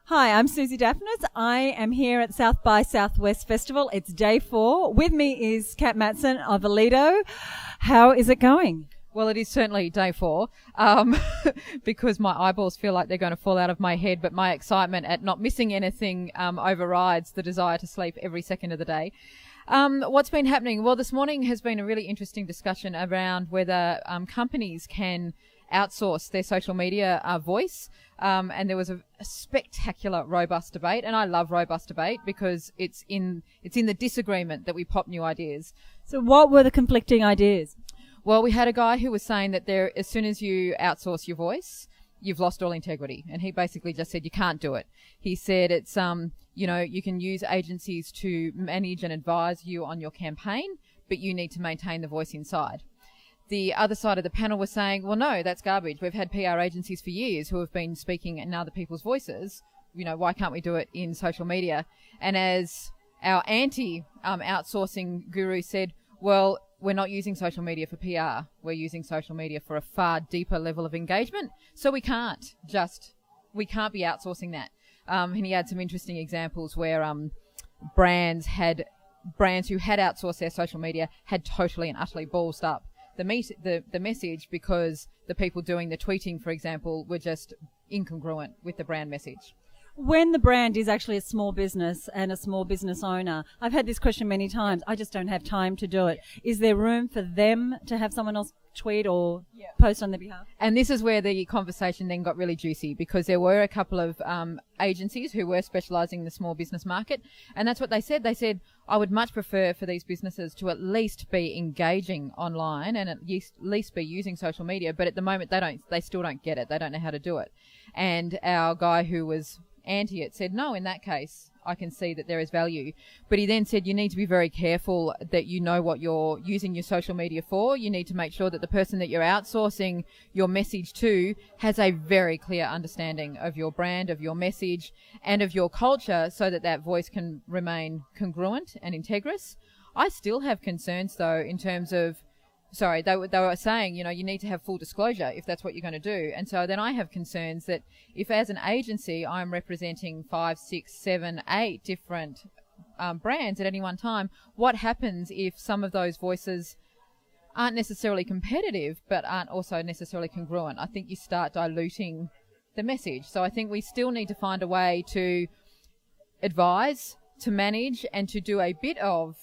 Hi, I'm Suzi Dafnis. I am here at South by Southwest Festival. It's day 4. With me is Kat Matson of Alito. How is it going? Well, it is certainly day 4 because my eyeballs feel like they're going to fall out of my head, but my excitement at not missing anything overrides the desire to sleep every second of the day. What's been happening? Well, this morning has been a really interesting discussion around whether companies can outsource their social media voice. And there was a spectacular, robust debate. And I love robust debate because it's in the disagreement that we pop new ideas. So what were the conflicting ideas? Well, we had a guy who was saying that as soon as you outsource your voice, you've lost all integrity. And he basically just said you can't do it. He said it's, you can use agencies to manage and advise you on your campaign, but you need to maintain the voice inside. The other side of the panel was saying, well, no, that's garbage. We've had PR agencies for years who have been speaking in other people's voices. Why can't we do it in social media? And as our anti-outsourcing guru said, well, we're not using social media for PR. We're using social media for a far deeper level of engagement. So we can't be outsourcing that. And he had some interesting examples where brands who had outsourced their social media had totally and utterly ballsed up the message because the people doing the tweeting, for example, were just incongruent with the brand message. When the brand is actually a small business and a small business owner, I've had this question many times. I just don't have time to do it. Is there room for them to have someone else tweet or post on their behalf? And this is where the conversation then got really juicy because there were a couple of agencies who were specialising in the small business market. And that's what they said. They said, I would much prefer for these businesses to at least be engaging online and at least be using social media. But at the moment, they still don't get it. They don't know how to do it. And our guy who was anti it said, no, in that case, I can see that there is value. But he then said you need to be very careful that you know what you're using your social media for. You need to make sure that the person that you're outsourcing your message to has a very clear understanding of your brand, of your message, and of your culture so that that voice can remain congruent and integrous. I still have concerns, though, in terms of they were saying, you need to have full disclosure if that's what you're going to do. And so then I have concerns that if as an agency I'm representing 5, 6, 7, 8 different brands at any one time, what happens if some of those voices aren't necessarily competitive but aren't also necessarily congruent? I think you start diluting the message. So I think we still need to find a way to advise, to manage, and to do a bit of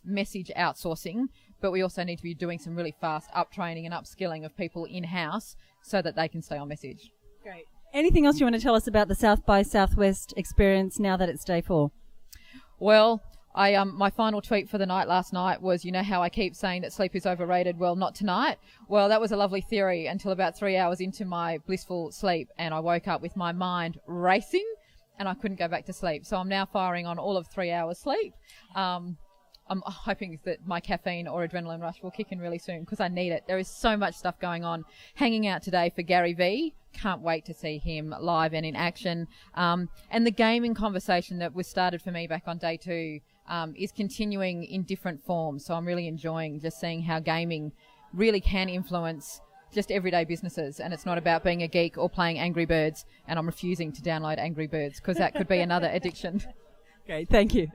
message outsourcing. But we also need to be doing some really fast up-training and upskilling of people in-house so that they can stay on message. Great. Anything else you want to tell us about the South by Southwest experience now that it's day 4? Well, my final tweet for the night last night was, how I keep saying that sleep is overrated? Well, not tonight. Well, that was a lovely theory until about 3 hours into my blissful sleep, and I woke up with my mind racing and I couldn't go back to sleep. So I'm now firing on all of 3 hours sleep. I'm hoping that my caffeine or adrenaline rush will kick in really soon because I need it. There is so much stuff going on. Hanging out today for Gary V. Can't wait to see him live and in action. And the gaming conversation that was started for me back on day 2 is continuing in different forms. So I'm really enjoying just seeing how gaming really can influence just everyday businesses. And it's not about being a geek or playing Angry Birds. And I'm refusing to download Angry Birds because that could be another addiction. Okay, thank you.